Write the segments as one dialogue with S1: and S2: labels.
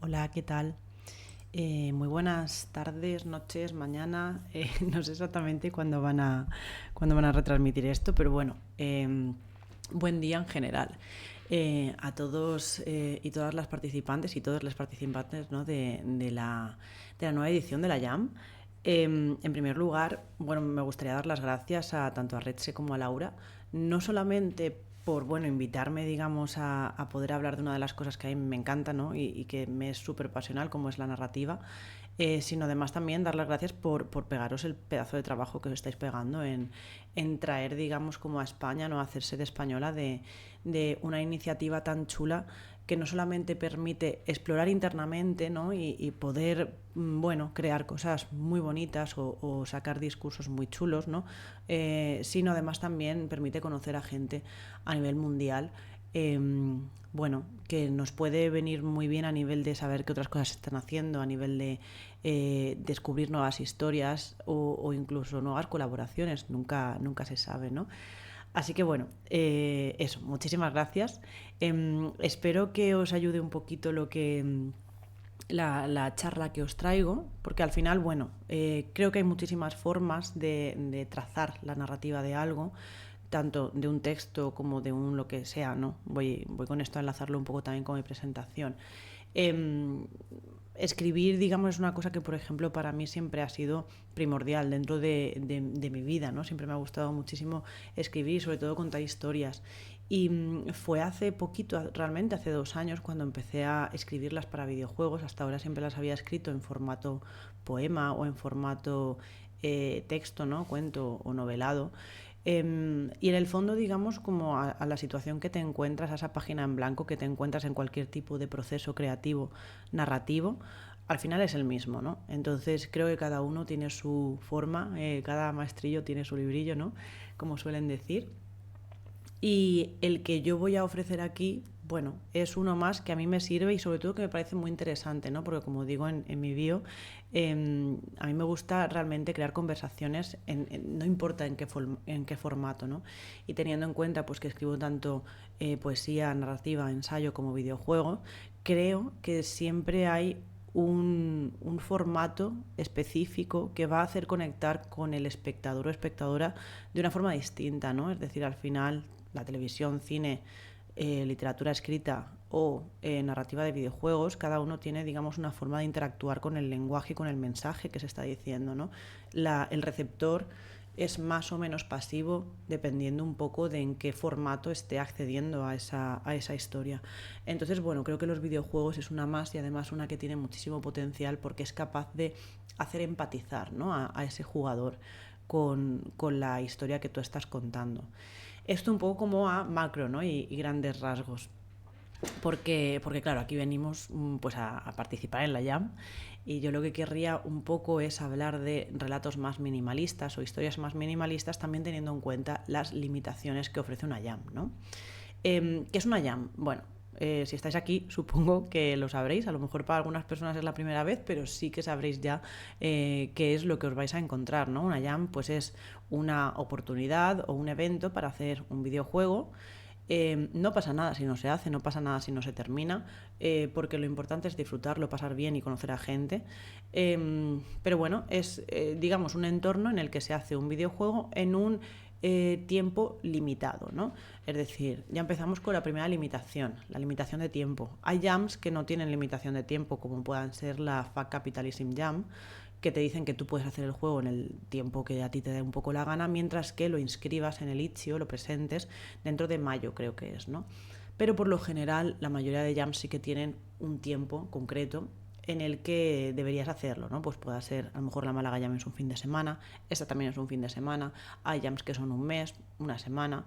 S1: Hola, ¿qué tal? Muy buenas tardes, noches, mañana. No sé exactamente cuándo van a retransmitir esto, pero bueno, buen día en general a todos y todas las participantes y todos los participantes, ¿no? de la nueva edición de la Jam. En primer lugar, bueno, me gustaría dar las gracias tanto a Redse como a Laura, no solamente por invitarme, digamos, a poder hablar de una de las cosas que a mí me encanta, ¿no? y que me es súper pasional, como es la narrativa, sino además también dar las gracias por pegaros el pedazo de trabajo que os estáis pegando en traer, digamos, como a España, ¿no? Hacerse de española de una iniciativa tan chula que no solamente permite explorar internamente, ¿no? y poder, crear cosas muy bonitas o sacar discursos muy chulos, ¿no? Sino además también permite conocer a gente a nivel mundial, eh, que nos puede venir muy bien a nivel de saber qué otras cosas se están haciendo, a nivel de descubrir nuevas historias o incluso nuevas colaboraciones, nunca se sabe, ¿no? Así que eso, muchísimas gracias. Espero que os ayude un poquito la charla que os traigo, porque al final, creo que hay muchísimas formas de trazar la narrativa de algo, tanto de un texto como de un lo que sea, ¿no? Voy con esto a enlazarlo un poco también con mi presentación. Eh, Escribir, digamos, es una cosa que, por ejemplo, para mí siempre ha sido primordial dentro de mi vida, ¿no? Siempre me ha gustado muchísimo escribir y sobre todo contar historias. Y fue hace poquito, realmente hace 2 años, cuando empecé a escribirlas para videojuegos. Hasta ahora siempre las había escrito en formato poema o en formato texto, ¿no? Cuento o novelado. Y en el fondo, digamos, como a la situación que te encuentras, a esa página en blanco que te encuentras en cualquier tipo de proceso creativo, narrativo, al final es el mismo, ¿no? Entonces creo que cada uno tiene su forma, cada maestrillo tiene su librillo, ¿no? Como suelen decir. Y el que yo voy a ofrecer aquí, es uno más que a mí me sirve y sobre todo que me parece muy interesante, ¿no? Porque como digo en mi bio, a mí me gusta realmente crear conversaciones, no importa en qué formato, ¿no? Y teniendo en cuenta pues que escribo tanto poesía, narrativa, ensayo como videojuego, creo que siempre hay un formato específico que va a hacer conectar con el espectador o espectadora de una forma distinta, ¿no? Es decir, al final la televisión, cine, literatura escrita o narrativa de videojuegos, cada uno tiene, digamos, una forma de interactuar con el lenguaje y con el mensaje que se está diciendo, ¿no? El receptor es más o menos pasivo dependiendo un poco de en qué formato esté accediendo a esa historia. Entonces, creo que los videojuegos es una más y además una que tiene muchísimo potencial porque es capaz de hacer empatizar, ¿no? a ese jugador con la historia que tú estás contando. Esto un poco como a macro, ¿no? y grandes rasgos. Porque claro, aquí venimos pues a participar en la Jam y yo lo que querría un poco es hablar de relatos más minimalistas o historias más minimalistas, también teniendo en cuenta las limitaciones que ofrece una Jam, ¿no? ¿Qué es una Jam? Bueno, si estáis aquí, supongo que lo sabréis. A lo mejor para algunas personas es la primera vez, pero sí que sabréis ya qué es lo que os vais a encontrar, ¿no? Una Jam pues es una oportunidad o un evento para hacer un videojuego. No pasa nada si no se hace, no pasa nada si no se termina, porque lo importante es disfrutarlo, pasar bien y conocer a gente. Pero es, digamos, un entorno en el que se hace un videojuego en un tiempo limitado, ¿no? Es decir, ya empezamos con la primera limitación, la limitación de tiempo. Hay jams que no tienen limitación de tiempo, como puedan ser la Fuck Capitalism Jam, que te dicen que tú puedes hacer el juego en el tiempo que a ti te dé un poco la gana, mientras que lo inscribas en el Itch.io, lo presentes dentro de mayo, creo que es, ¿no? Pero por lo general, la mayoría de jams sí que tienen un tiempo concreto en el que deberías hacerlo, ¿no? Pues puede ser, a lo mejor la Málaga Jam es un fin de semana, esta también es un fin de semana, hay jams que son un mes, una semana.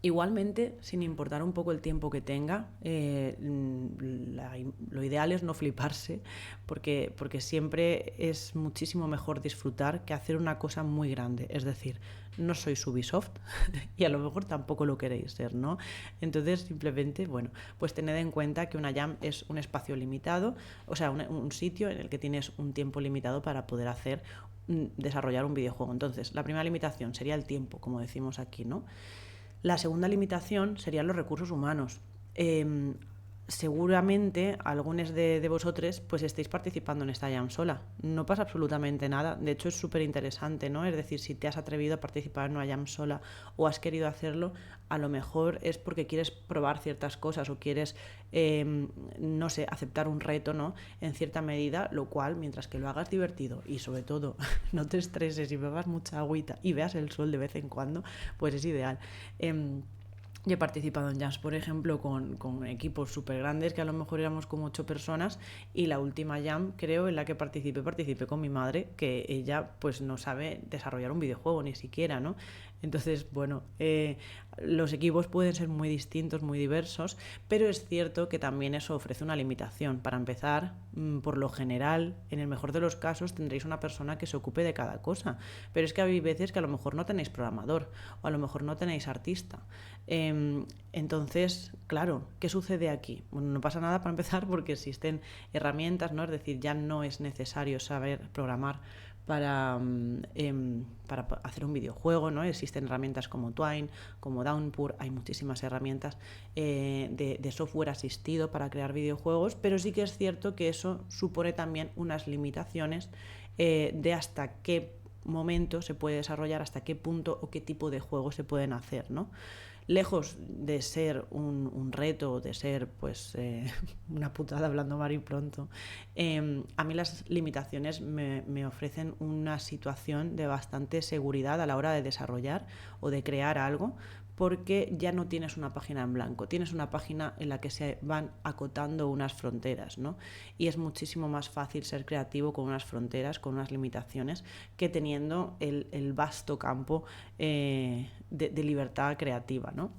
S1: Igualmente, sin importar un poco el tiempo que tenga, lo ideal es no fliparse, porque siempre es muchísimo mejor disfrutar que hacer una cosa muy grande. Es decir, no sois Ubisoft y a lo mejor tampoco lo queréis ser, ¿no? Entonces, simplemente, pues tened en cuenta que una jam es un espacio limitado, o sea, un sitio en el que tienes un tiempo limitado para poder desarrollar un videojuego. Entonces, la primera limitación sería el tiempo, como decimos aquí, ¿no? La segunda limitación serían los recursos humanos. seguramente algunos de vosotros pues estéis participando en esta jam sola. No pasa absolutamente nada. De hecho, es súper interesante, ¿no? Es decir, si te has atrevido a participar en una jam sola o has querido hacerlo, a lo mejor es porque quieres probar ciertas cosas o quieres, no sé, aceptar un reto, ¿no? En cierta medida, lo cual, mientras que lo hagas divertido y sobre todo no te estreses y bebas mucha agüita y veas el sol de vez en cuando, pues es ideal. Yo he participado en jams, por ejemplo, con equipos súper grandes, que a lo mejor éramos como 8 personas, y la última jam, creo, en la que participé con mi madre, que ella pues no sabe desarrollar un videojuego ni siquiera, ¿no? Entonces, bueno, los equipos pueden ser muy distintos, muy diversos, pero es cierto que también eso ofrece una limitación. Para empezar, por lo general, en el mejor de los casos, tendréis una persona que se ocupe de cada cosa, pero es que hay veces que a lo mejor no tenéis programador o a lo mejor no tenéis artista. Entonces, claro, ¿qué sucede aquí? Bueno, no pasa nada para empezar porque existen herramientas, ¿no? Es decir, ya no es necesario saber programar para hacer un videojuego, ¿no? Existen herramientas como Twine, como Downpour, hay muchísimas herramientas de software asistido para crear videojuegos, pero sí que es cierto que eso supone también unas limitaciones de hasta qué momento se puede desarrollar, hasta qué punto o qué tipo de juegos se pueden hacer, ¿no? Lejos de ser un reto, de ser pues una putada hablando mal y pronto, a mí las limitaciones me ofrecen una situación de bastante seguridad a la hora de desarrollar o de crear algo, porque ya no tienes una página en blanco, tienes una página en la que se van acotando unas fronteras, ¿no? Y es muchísimo más fácil ser creativo con unas fronteras, con unas limitaciones, que teniendo el vasto campo de libertad creativa, ¿no?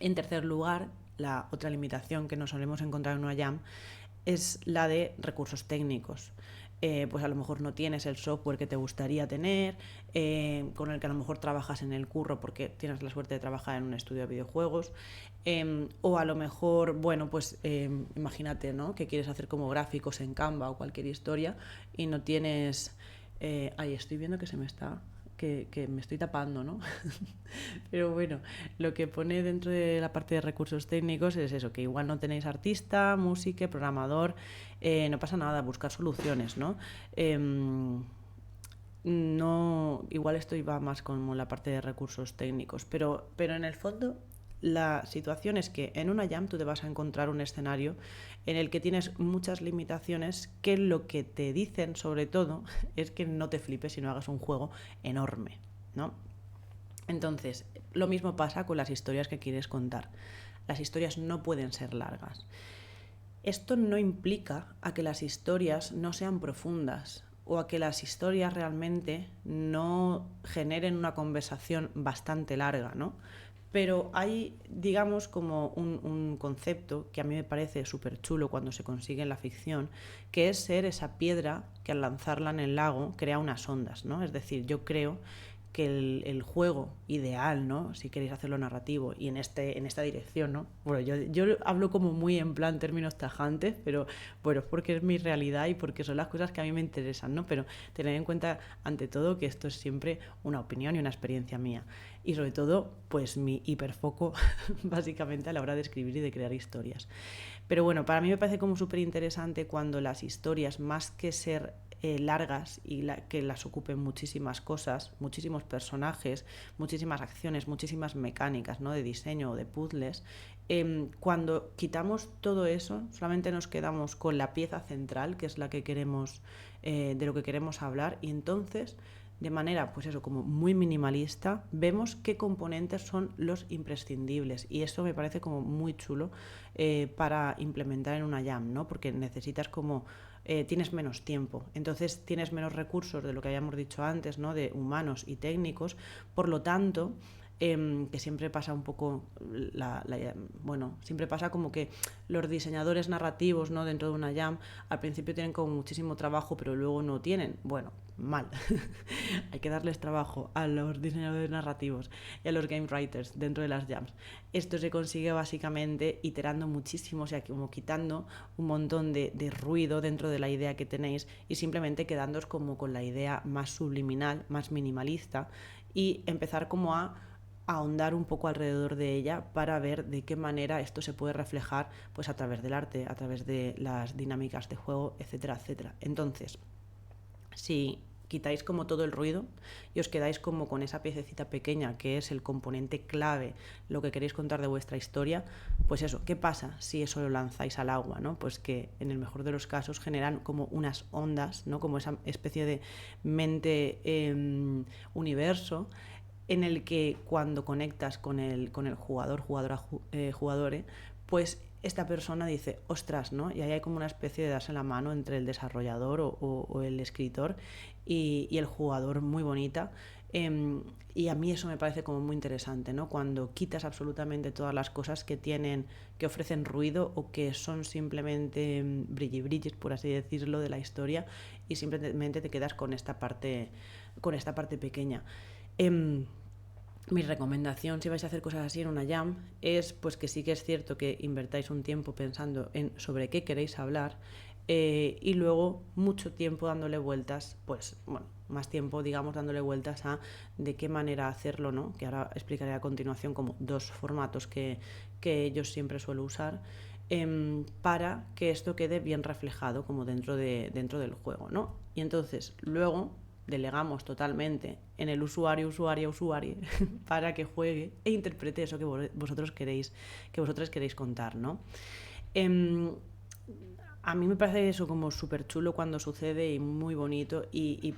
S1: En tercer lugar, la otra limitación que nos solemos encontrar en una jam es la de recursos técnicos. Pues a lo mejor no tienes el software que te gustaría tener, con el que a lo mejor trabajas en el curro porque tienes la suerte de trabajar en un estudio de videojuegos, o a lo mejor, bueno, pues imagínate, ¿no? Que quieres hacer como gráficos en Canva o cualquier historia y no tienes... Ay, estoy viendo que se me está... Que me estoy tapando, ¿no? Pero bueno, lo que pone dentro de la parte de recursos técnicos es eso, que igual no tenéis artista, música, programador, no pasa nada, buscar soluciones, ¿no? No, igual esto iba más como la parte de recursos técnicos, pero en el fondo la situación es que en una jam tú te vas a encontrar un escenario en el que tienes muchas limitaciones, que lo que te dicen sobre todo es que no te flipes y no hagas un juego enorme, ¿no? Entonces, lo mismo pasa con las historias que quieres contar. Las historias no pueden ser largas. Esto no implica a que las historias no sean profundas o a que las historias realmente no generen una conversación bastante larga, ¿no? Pero hay, digamos, como un concepto que a mí me parece súper chulo cuando se consigue en la ficción, que es ser esa piedra que al lanzarla en el lago crea unas ondas, ¿no? Es decir, yo creo que el juego ideal, ¿no? Si queréis hacerlo narrativo y en esta dirección, ¿no? Bueno, yo hablo como muy en plan términos tajantes, pero bueno, es porque es mi realidad y porque son las cosas que a mí me interesan, ¿no? Pero tened en cuenta, ante todo, que esto es siempre una opinión y una experiencia mía. Y sobre todo, pues mi hiperfoco, básicamente, a la hora de escribir y de crear historias. Pero bueno, para mí me parece como súper interesante cuando las historias, más que ser largas y que las ocupen muchísimas cosas, muchísimos personajes, muchísimas acciones, muchísimas mecánicas, ¿no? De diseño o de puzzles, cuando quitamos todo eso, solamente nos quedamos con la pieza central, que es la que queremos, de lo que queremos hablar, y entonces, de manera, pues eso, como muy minimalista, vemos qué componentes son los imprescindibles, y eso me parece como muy chulo para implementar en una jam, ¿no? Porque necesitas como tienes menos tiempo, entonces tienes menos recursos de lo que habíamos dicho antes, ¿no? De humanos y técnicos, por lo tanto, que siempre pasa un poco, bueno, siempre pasa como que los diseñadores narrativos, ¿no? Dentro de una jam, al principio tienen como muchísimo trabajo, pero luego no tienen, bueno, mal. Hay que darles trabajo a los diseñadores narrativos y a los game writers dentro de las jams. Esto se consigue básicamente iterando muchísimo, o sea, como quitando un montón de ruido dentro de la idea que tenéis y simplemente quedándoos como con la idea más subliminal, más minimalista, y empezar como a ahondar un poco alrededor de ella para ver de qué manera esto se puede reflejar pues a través del arte, a través de las dinámicas de juego, etcétera, etcétera. Entonces, si quitáis como todo el ruido y os quedáis como con esa piececita pequeña que es el componente clave, lo que queréis contar de vuestra historia, pues eso, ¿qué pasa si eso lo lanzáis al agua, ¿no? Pues que en el mejor de los casos generan como unas ondas, ¿no? Como esa especie de mente universo en el que cuando conectas con el jugador, jugadora, jugadores, pues esta persona dice, ostras, ¿no? Y ahí hay como una especie de darse la mano entre el desarrollador o el escritor y el jugador, muy bonita. Y a mí eso me parece como muy interesante, ¿no? Cuando quitas absolutamente todas las cosas que tienen, que ofrecen ruido o que son simplemente brillis, por así decirlo, de la historia, y simplemente te quedas con esta parte pequeña. Mi recomendación si vais a hacer cosas así en una jam es pues que sí que es cierto que invertáis un tiempo pensando en sobre qué queréis hablar y luego mucho tiempo dándole vueltas, pues bueno, más tiempo digamos dándole vueltas a de qué manera hacerlo, ¿no? Que ahora explicaré a continuación como dos formatos que yo siempre suelo usar para que esto quede bien reflejado como dentro del juego, ¿no? Y entonces luego delegamos totalmente en el usuario para que juegue e interprete eso que vosotros queréis contar, ¿no? A mí me parece eso como súper chulo cuando sucede y muy bonito y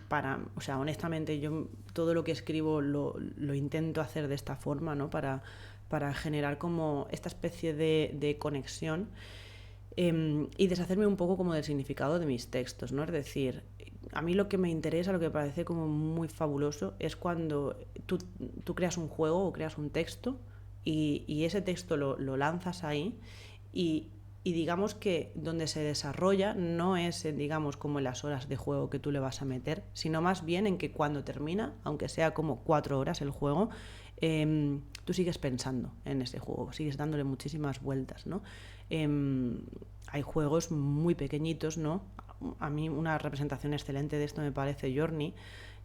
S1: o sea, honestamente yo todo lo que escribo lo intento hacer de esta forma, ¿no? Para generar como esta especie de conexión y deshacerme un poco como del significado de mis textos, ¿no? Es decir, a mí lo que me interesa, lo que me parece como muy fabuloso es cuando tú creas un juego o creas un texto y ese texto lo lanzas ahí y digamos que donde se desarrolla no es, digamos, como en las horas de juego que tú le vas a meter, sino más bien en que cuando termina, aunque sea como 4 horas el juego, tú sigues pensando en ese juego, sigues dándole muchísimas vueltas, ¿no? Hay juegos muy pequeñitos, ¿no? A mí una representación excelente de esto me parece Journey.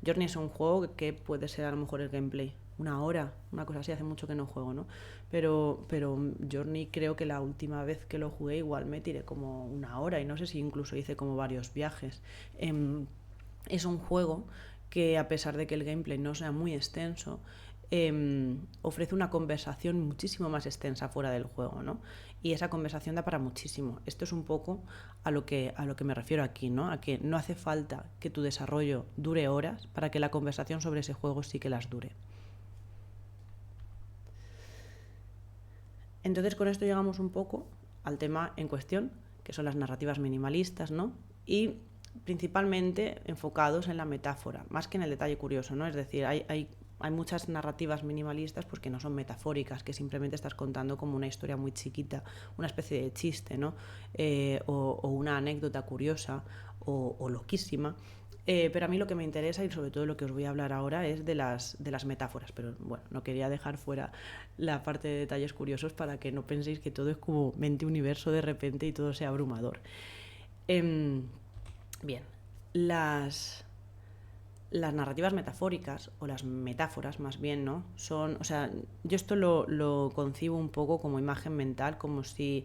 S1: Journey es un juego que puede ser a lo mejor el gameplay una hora, una cosa así, hace mucho que no juego, ¿no? Pero Journey creo que la última vez que lo jugué igual me tiré como una hora y no sé si incluso hice como varios viajes. Es un juego que a pesar de que el gameplay no sea muy extenso, ofrece una conversación muchísimo más extensa fuera del juego, ¿no? Y esa conversación da para muchísimo. Esto es un poco a lo que me refiero aquí, ¿no? A que no hace falta que tu desarrollo dure horas para que la conversación sobre ese juego sí que las dure. Entonces con esto llegamos un poco al tema en cuestión, que son las narrativas minimalistas, ¿no? Y principalmente enfocados en la metáfora, más que en el detalle curioso, ¿no? Es decir, hay muchas narrativas minimalistas pues, que no son metafóricas, que simplemente estás contando como una historia muy chiquita, una especie de chiste, ¿no? O una anécdota curiosa o loquísima. Pero a mí lo que me interesa y sobre todo lo que os voy a hablar ahora es de las metáforas. Pero bueno, no quería dejar fuera la parte de detalles curiosos para que no penséis que todo es como mente universo de repente y todo sea abrumador. Bien, las narrativas metafóricas, o las metáforas más bien, ¿no? Son, o sea, yo esto lo concibo un poco como imagen mental, como si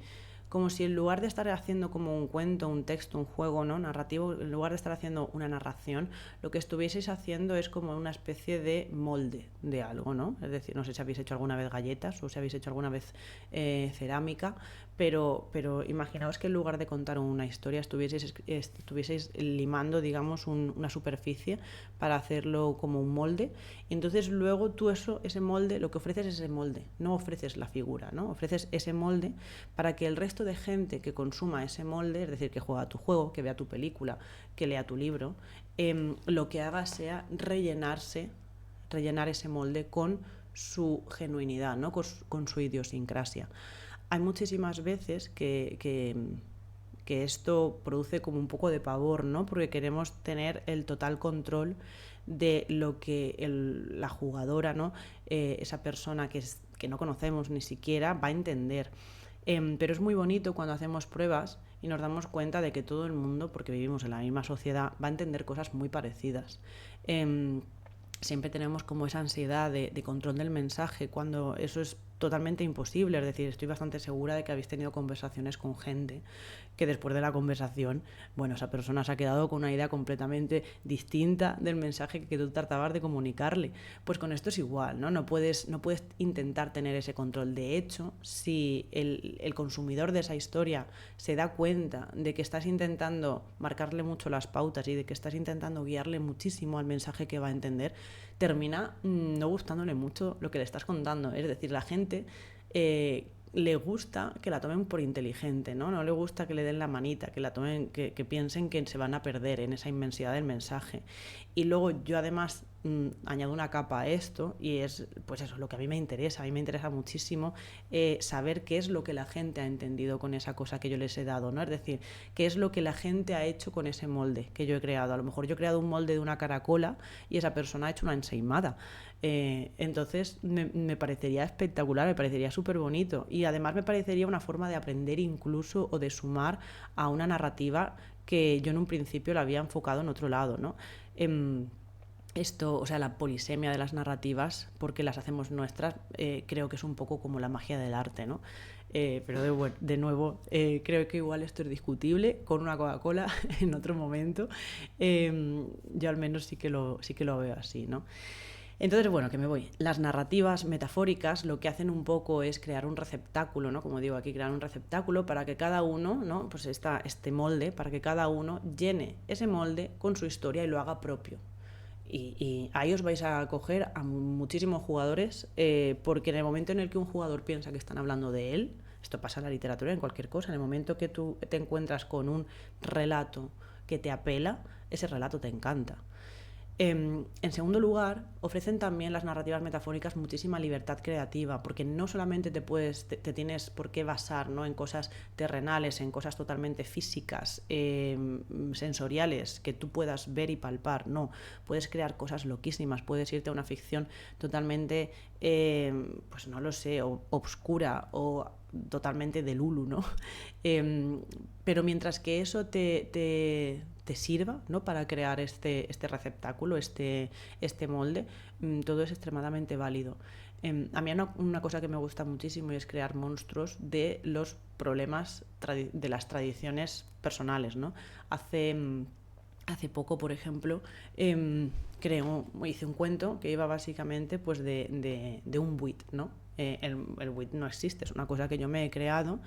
S1: en lugar de estar haciendo como un cuento, un texto, un juego, ¿no? Narrativo, en lugar de estar haciendo una narración, lo que estuvieseis haciendo es como una especie de molde de algo, ¿no? Es decir, no sé si habéis hecho alguna vez galletas o si habéis hecho alguna vez cerámica, pero imaginaos que en lugar de contar una historia estuvieseis limando, digamos, una superficie para hacerlo como un molde, y entonces luego tú ese molde, lo que ofreces es ese molde, no ofreces la figura, ¿no? Ofreces ese molde para que el resto de gente que consuma ese molde, es decir, que juega tu juego, que vea tu película, que lea tu libro, lo que haga sea rellenar ese molde con su genuinidad, ¿no? con su idiosincrasia. Hay muchísimas veces que esto produce como un poco de pavor, ¿no? Porque queremos tener el total control de lo que la jugadora, ¿no? Esa persona que no conocemos ni siquiera va a entender. Pero es muy bonito cuando hacemos pruebas y nos damos cuenta de que todo el mundo, porque vivimos en la misma sociedad, va a entender cosas muy parecidas. siempre tenemos como esa ansiedad de control del mensaje, cuando eso es totalmente imposible. Es decir, estoy bastante segura de que habéis tenido conversaciones con gente que después de la conversación, bueno, esa persona se ha quedado con una idea completamente distinta del mensaje que tú tratabas de comunicarle. Pues con esto es igual, ¿no? No puedes intentar tener ese control. De hecho, si el consumidor de esa historia se da cuenta de que estás intentando marcarle mucho las pautas y de que estás intentando guiarle muchísimo al mensaje que va a entender, termina no gustándole mucho lo que le estás contando. Es decir, la gente le gusta que la tomen por inteligente, ¿no? No le gusta que le den la manita, que la tomen, que piensen que se van a perder en esa inmensidad del mensaje. Y luego yo además añado una capa a esto, y es pues eso, lo que a mí me interesa. A mí me interesa muchísimo saber qué es lo que la gente ha entendido con esa cosa que yo les he dado, ¿no? Es decir, qué es lo que la gente ha hecho con ese molde que yo he creado. A lo mejor yo he creado un molde de una caracola y esa persona ha hecho una ensaimada. Entonces me parecería espectacular, me parecería súper bonito, y además me parecería una forma de aprender incluso, o de sumar a una narrativa que yo en un principio la había enfocado en otro lado, ¿no? Esto, o sea, la polisemia de las narrativas, porque las hacemos nuestras, creo que es un poco como la magia del arte, ¿no? Pero de nuevo, creo que igual esto es discutible con una Coca-Cola en otro momento. Yo al menos sí que lo veo así, ¿no? Entonces, bueno, que me voy. Las narrativas metafóricas lo que hacen un poco es crear un receptáculo, ¿no? Como digo aquí, crear un receptáculo para que cada uno, ¿no? Pues este molde, para que cada uno llene ese molde con su historia y lo haga propio. Y ahí os vais a coger a muchísimos jugadores, porque en el momento en el que un jugador piensa que están hablando de él, esto pasa en la literatura, en cualquier cosa, en el momento que tú te encuentras con un relato que te apela, ese relato te encanta. En segundo lugar, ofrecen también las narrativas metafóricas muchísima libertad creativa, porque no solamente te tienes por qué basar, ¿no?, en cosas terrenales, en cosas totalmente físicas, sensoriales, que tú puedas ver y palpar. No, puedes crear cosas loquísimas, puedes irte a una ficción totalmente, pues no lo sé, obscura o totalmente de Lulu, ¿no? Pero mientras que eso te sirva, ¿no?, para crear este receptáculo, este molde, todo es extremadamente válido. A mí una cosa que me gusta muchísimo es crear monstruos de los problemas de las tradiciones personales, ¿no? Hace poco, por ejemplo, hice un cuento que iba básicamente pues de un buit, ¿no? El buit no existe, es una cosa que yo me he creado,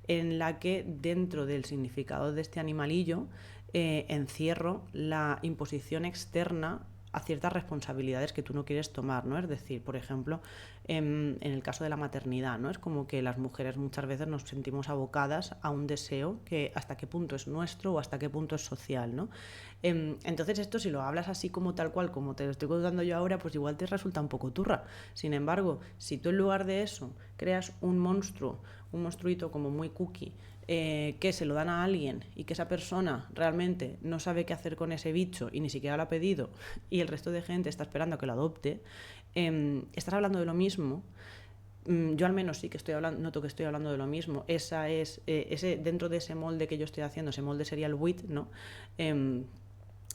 S1: en la que dentro del significado de este animalillo encierro la imposición externa a ciertas responsabilidades que tú no quieres tomar, ¿no? Es decir, por ejemplo, en el caso de la maternidad, ¿no? Es como que las mujeres muchas veces nos sentimos abocadas a un deseo que hasta qué punto es nuestro o hasta qué punto es social, ¿no? Entonces esto, si lo hablas así como tal cual, como te lo estoy contando yo ahora, pues igual te resulta un poco turra. Sin embargo, si tú en lugar de eso creas un monstruito como muy cookie, que se lo dan a alguien y que esa persona realmente no sabe qué hacer con ese bicho y ni siquiera lo ha pedido, y el resto de gente está esperando a que lo adopte, estás hablando de lo mismo. Yo al menos sí que noto que estoy hablando de lo mismo. Dentro de ese molde que yo estoy haciendo, ese molde sería el WIT, ¿no?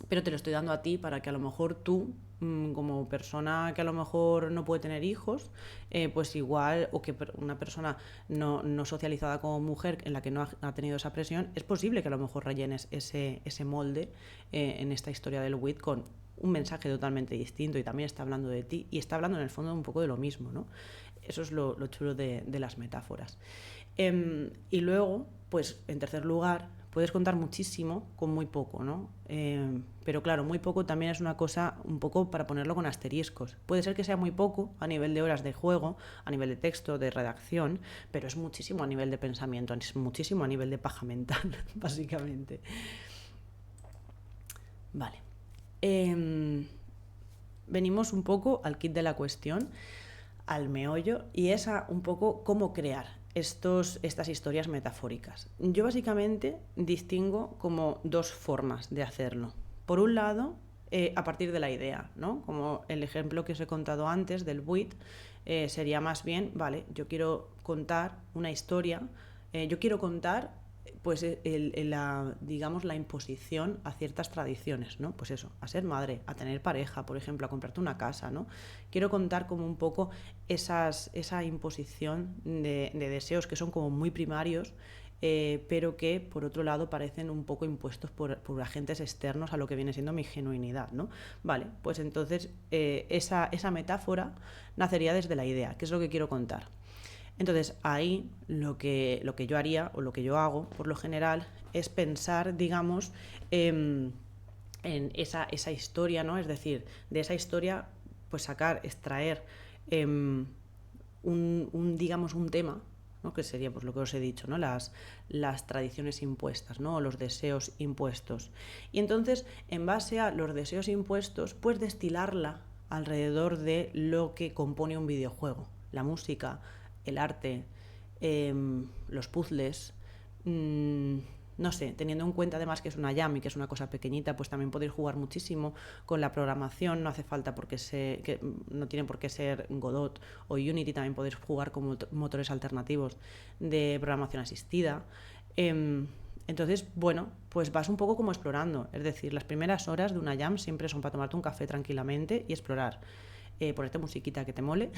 S1: Pero te lo estoy dando a ti para que a lo mejor tú, como persona que a lo mejor no puede tener hijos, pues igual, o que una persona no socializada como mujer, en la que no ha tenido esa presión, es posible que a lo mejor rellenes ese molde en esta historia del WIT con un mensaje totalmente distinto, y también está hablando de ti y está hablando en el fondo un poco de lo mismo, ¿no? Eso es lo chulo de las metáforas. Y luego, pues en tercer lugar, puedes contar muchísimo con muy poco, ¿no? Pero claro, muy poco también es una cosa un poco para ponerlo con asteriscos. Puede ser que sea muy poco a nivel de horas de juego, a nivel de texto, de redacción, pero es muchísimo a nivel de pensamiento, es muchísimo a nivel de paja mental, básicamente. Vale. Venimos un poco al kit de la cuestión, al meollo, y es un poco cómo crear estas historias metafóricas. Yo básicamente distingo como dos formas de hacerlo. Por un lado, a partir de la idea, ¿no? Como el ejemplo que os he contado antes del buit, sería más bien, vale, yo quiero contar una historia, yo quiero contar pues digamos, la imposición a ciertas tradiciones, ¿no? Pues eso, a ser madre, a tener pareja, por ejemplo, a comprarte una casa, ¿no? Quiero contar como un poco esa imposición de deseos que son como muy primarios, pero que por otro lado parecen un poco impuestos por agentes externos a lo que viene siendo mi genuinidad, ¿no? Vale, pues entonces esa metáfora nacería desde la idea, que es lo que quiero contar. Entonces ahí lo que yo haría o lo que yo hago por lo general es pensar, digamos, en esa historia, ¿no? Es decir, de esa historia pues extraer digamos, un tema, ¿no? Que sería pues lo que os he dicho, ¿no? Las tradiciones impuestas, ¿no? O los deseos impuestos. Y entonces, en base a los deseos impuestos, pues destilarla alrededor de lo que compone un videojuego. La música, el arte, los puzzles, no sé, teniendo en cuenta además que es una jam y que es una cosa pequeñita, pues también podéis jugar muchísimo con la programación, no hace falta que no tiene por qué ser Godot o Unity, también podéis jugar con motores alternativos de programación asistida. Entonces, bueno, pues vas un poco como explorando, es decir, las primeras horas de una jam siempre son para tomarte un café tranquilamente y explorar. Ponerte musiquita que te mole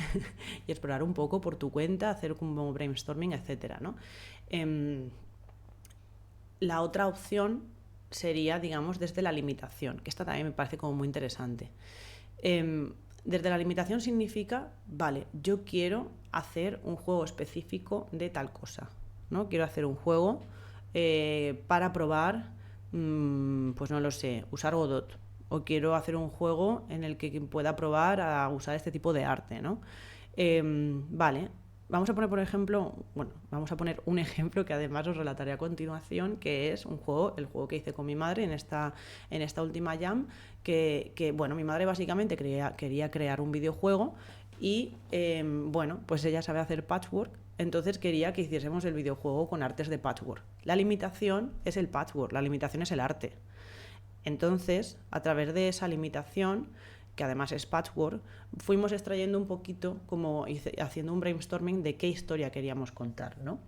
S1: y explorar un poco por tu cuenta, hacer como brainstorming, etcétera, ¿no? La otra opción sería, digamos, desde la limitación, que esta también me parece como muy interesante. Desde la limitación significa, vale, yo quiero hacer un juego específico de tal cosa, ¿no? Quiero hacer un juego para probar, pues no lo sé, usar Godot. O quiero hacer un juego en el que pueda probar a usar este tipo de arte, ¿no? Vale, vamos a poner, por ejemplo, vamos a poner un ejemplo que además os relataré a continuación, que es el juego que hice con mi madre en esta última jam, que bueno, mi madre básicamente quería crear un videojuego y, bueno, pues ella sabe hacer patchwork, entonces quería que hiciésemos el videojuego con artes de patchwork. La limitación es el patchwork, la limitación es el arte. Entonces, a través de esa limitación, que además es patchwork, fuimos extrayendo un poquito, como haciendo un brainstorming de qué historia queríamos contar, ¿no?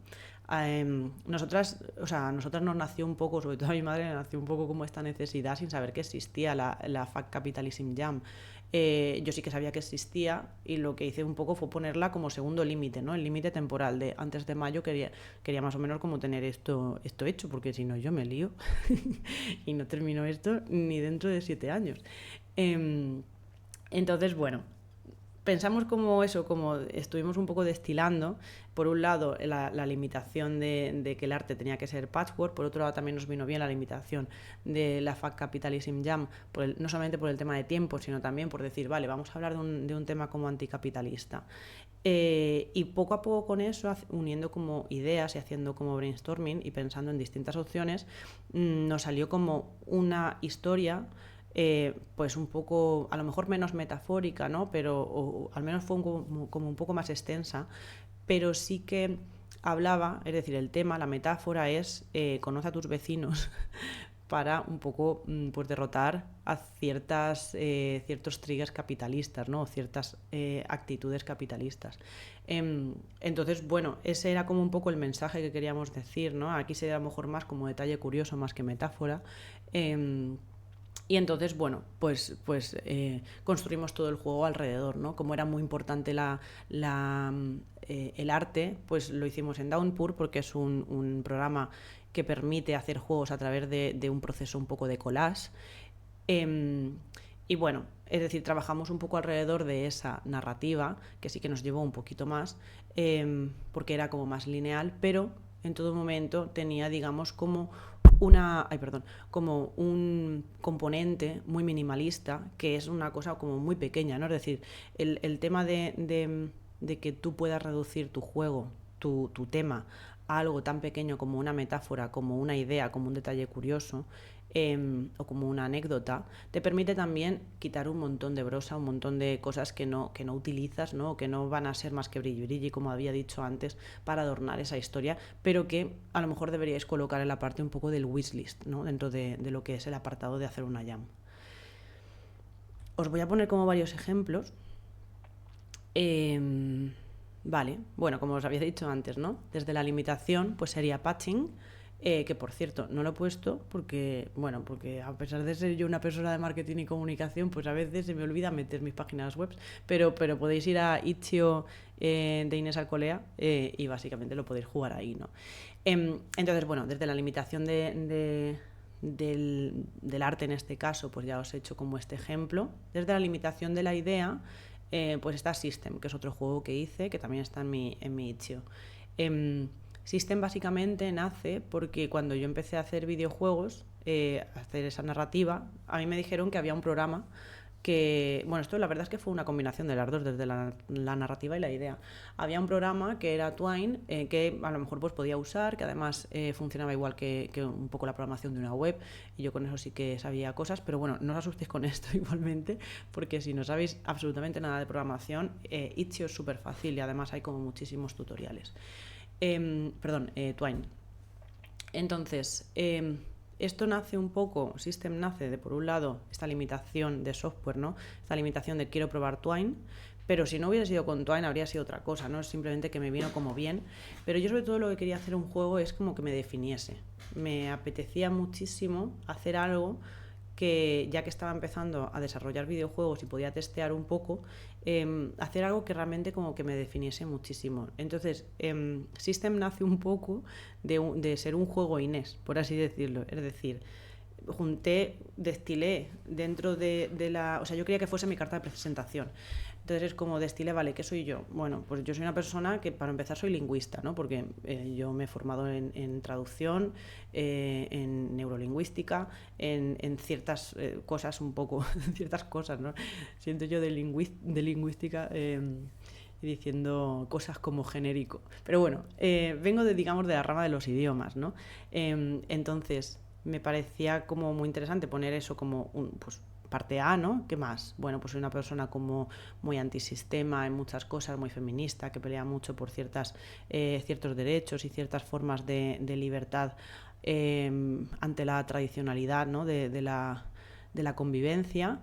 S1: Nosotras nos nació un poco, sobre todo a mi madre, le nació un poco como esta necesidad sin saber que existía la Fact Capitalism Jam. Yo sí que sabía que existía y lo que hice un poco fue ponerla como segundo límite, ¿no? El límite temporal de antes de mayo quería más o menos como tener esto hecho, porque si no yo me lío y no termino esto ni dentro de 7 años. Entonces, bueno, pensamos como estuvimos un poco destilando, por un lado la limitación de que el arte tenía que ser patchwork, por otro lado también nos vino bien la limitación de la Fact Capitalism Jam, no solamente por el tema de tiempo, sino también por decir, vale, vamos a hablar de un tema como anticapitalista. Y poco a poco con eso, uniendo como ideas y haciendo como brainstorming y pensando en distintas opciones, nos salió como una historia pues un poco, a lo mejor menos metafórica, ¿no? Pero al menos fue como un poco más extensa, pero sí que hablaba, es decir, el tema, la metáfora es conoce a tus vecinos para un poco pues derrotar a ciertos triggers capitalistas, ¿no? Ciertas actitudes capitalistas. Entonces, bueno, ese era como un poco el mensaje que queríamos decir, ¿no? Aquí sería a lo mejor más como detalle curioso más que metáfora. Y entonces, bueno, pues construimos todo el juego alrededor, ¿no? Como era muy importante el arte, pues lo hicimos en Downpour porque es un programa que permite hacer juegos a través de un proceso un poco de collage. Y bueno, es decir, trabajamos un poco alrededor de esa narrativa, que sí que nos llevó un poquito más, porque era como más lineal, pero en todo momento tenía, digamos, como un componente muy minimalista, que es una cosa como muy pequeña, ¿no? Es decir, el tema de que tú puedas reducir tu juego, tu tema, a algo tan pequeño como una metáfora, como una idea, como un detalle curioso, o como una anécdota, te permite también quitar un montón de brosa, un montón de cosas que no utilizas, ¿no? Que no van a ser más que brilli, como había dicho antes, para adornar esa historia, pero que a lo mejor deberíais colocar en la parte un poco del wishlist, ¿no? Dentro de lo que es el apartado de hacer una jam. Os voy a poner como varios ejemplos. Vale, bueno, como os había dicho antes, ¿no? Desde la limitación, pues sería patching. Que por cierto, no lo he puesto porque a pesar de ser yo una persona de marketing y comunicación, pues a veces se me olvida meter mis páginas web, pero podéis ir a Itch.io de Inés Alcolea y básicamente lo podéis jugar ahí, ¿no? Entonces, bueno, desde la limitación del arte en este caso, pues ya os he hecho como este ejemplo. Desde la limitación de la idea, pues está System, que es otro juego que hice, que también está en mi Itch.io. System básicamente nace porque cuando yo empecé a hacer videojuegos, a hacer esa narrativa, a mí me dijeron que había un programa que, bueno, esto la verdad es que fue una combinación de las dos, desde la narrativa y la idea. Había un programa que era Twine, que a lo mejor pues podía usar, que además funcionaba igual que un poco la programación de una web, y yo con eso sí que sabía cosas, pero bueno, no os asustéis con esto igualmente, porque si no sabéis absolutamente nada de programación, Itch.io es súper fácil y además hay como muchísimos tutoriales. Twine. Entonces, esto nace un poco, System nace de, por un lado, esta limitación de software, ¿no? Esta limitación de quiero probar Twine, pero si no hubiera sido con Twine habría sido otra cosa, ¿no? Es simplemente que me vino como bien. Pero yo sobre todo lo que quería hacer un juego es como que me definiese. Me apetecía muchísimo hacer algo que, ya que estaba empezando a desarrollar videojuegos y podía testear un poco, hacer algo que realmente como que me definiese muchísimo. Entonces, System nace un poco de ser un juego Inés, por así decirlo. Es decir, destilé dentro de la... O sea, yo quería que fuese mi carta de presentación. Entonces es como destilé, vale, ¿qué soy yo? Bueno, pues yo soy una persona que para empezar soy lingüista, ¿no? Porque yo me he formado en traducción, en neurolingüística, en ciertas cosas un poco, ciertas cosas, ¿no? Siento yo de lingüística... y diciendo cosas como genérico. Pero bueno, vengo digamos, de la rama de los idiomas, ¿no? Entonces, me parecía como muy interesante poner eso como pues, parte A, ¿no? ¿Qué más? Bueno, pues soy una persona como muy antisistema en muchas cosas, muy feminista, que pelea mucho por ciertos derechos y ciertas formas de libertad ante la tradicionalidad, ¿no? de la convivencia.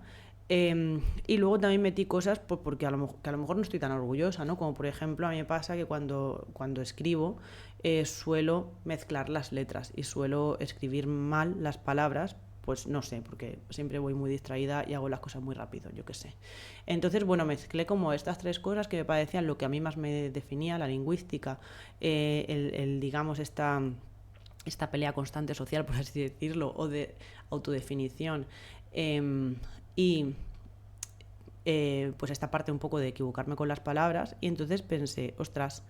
S1: Y luego también metí cosas porque a lo mejor no estoy tan orgullosa, ¿no? Como por ejemplo a mí me pasa que cuando escribo suelo mezclar las letras y suelo escribir mal las palabras, pues no sé, porque siempre voy muy distraída y hago las cosas muy rápido, yo qué sé. Entonces, bueno, mezclé como estas tres cosas que me parecían lo que a mí más me definía, la lingüística, digamos, esta pelea constante social, por así decirlo, o de autodefinición, y pues esta parte un poco de equivocarme con las palabras, y entonces pensé, ostras,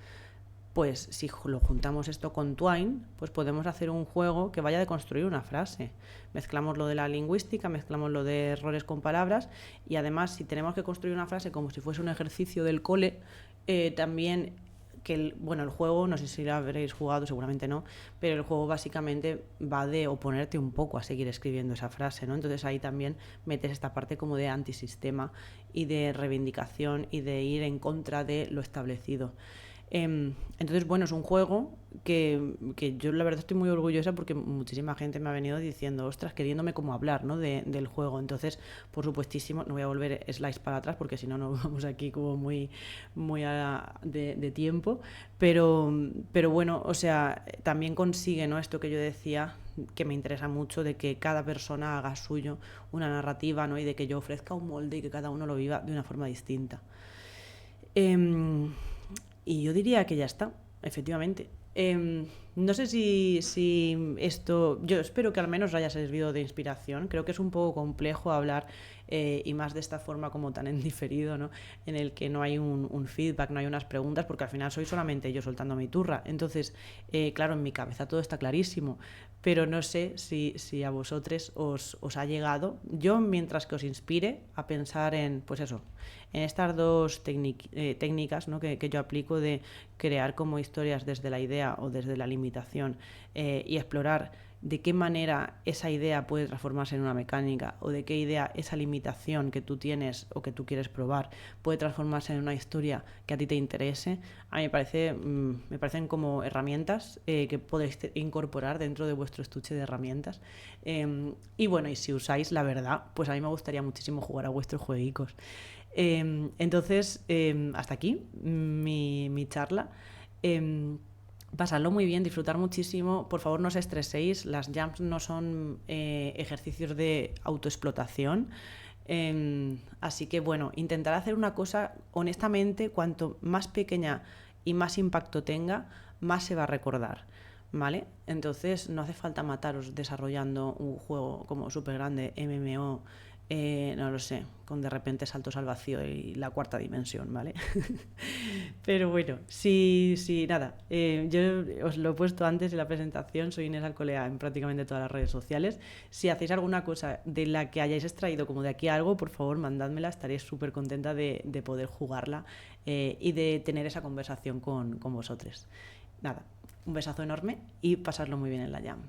S1: pues si lo juntamos esto con Twine, pues podemos hacer un juego que vaya de construir una frase. Mezclamos lo de la lingüística, mezclamos lo de errores con palabras, y además si tenemos que construir una frase como si fuese un ejercicio del cole, también que el juego, no sé si lo habréis jugado, seguramente no, pero el juego básicamente va de oponerte un poco a seguir escribiendo esa frase, ¿no? Entonces ahí también metes esta parte como de antisistema y de reivindicación y de ir en contra de lo establecido. Entonces, bueno, es un juego que yo la verdad estoy muy orgullosa porque muchísima gente me ha venido diciendo, ostras, queriéndome como hablar, ¿no? del juego. Entonces, por supuestísimo, no voy a volver slides para atrás porque si no nos vamos aquí como muy de tiempo. Pero bueno, o sea, también consigue, ¿no? Esto que yo decía, que me interesa mucho, de que cada persona haga suyo una narrativa, ¿no? Y de que yo ofrezca un molde y que cada uno lo viva de una forma distinta. Y yo diría que ya está, efectivamente. No sé si esto... Yo espero que al menos haya servido de inspiración. Creo que es un poco complejo hablar y más de esta forma como tan en diferido, ¿no? En el que no hay un feedback, no hay unas preguntas, porque al final soy solamente yo soltando mi turra. Entonces, claro, en mi cabeza todo está clarísimo, pero no sé si a vosotros os ha llegado. Yo, mientras que os inspire a pensar en, pues eso, en estas dos técnicas, ¿no? que yo aplico, de crear como historias desde la idea o desde la limitación, y explorar de qué manera esa idea puede transformarse en una mecánica, o de qué idea esa limitación que tú tienes o que tú quieres probar puede transformarse en una historia que a ti te interese. A mí me parecen como herramientas que podéis incorporar dentro de vuestro estuche de herramientas. Y bueno, y si usáis, la verdad, pues a mí me gustaría muchísimo jugar a vuestros jueguicos. Entonces, hasta aquí mi charla. Pasarlo muy bien, disfrutar muchísimo. Por favor, no os estreséis. Las jams no son ejercicios de autoexplotación. Así que, bueno, intentar hacer una cosa, honestamente, cuanto más pequeña y más impacto tenga, más se va a recordar. ¿Vale? Entonces, no hace falta mataros desarrollando un juego como súper grande, MMO, no lo sé, con de repente saltos al vacío y la cuarta dimensión, ¿vale? Pero bueno, sí, sí, nada. Yo os lo he puesto antes en la presentación, soy Inés Alcolea en prácticamente todas las redes sociales. Si hacéis alguna cosa de la que hayáis extraído como de aquí algo, por favor, mandádmela, estaré súper contenta de poder jugarla y de tener esa conversación con vosotros. Nada, un besazo enorme y pasarlo muy bien en la jam.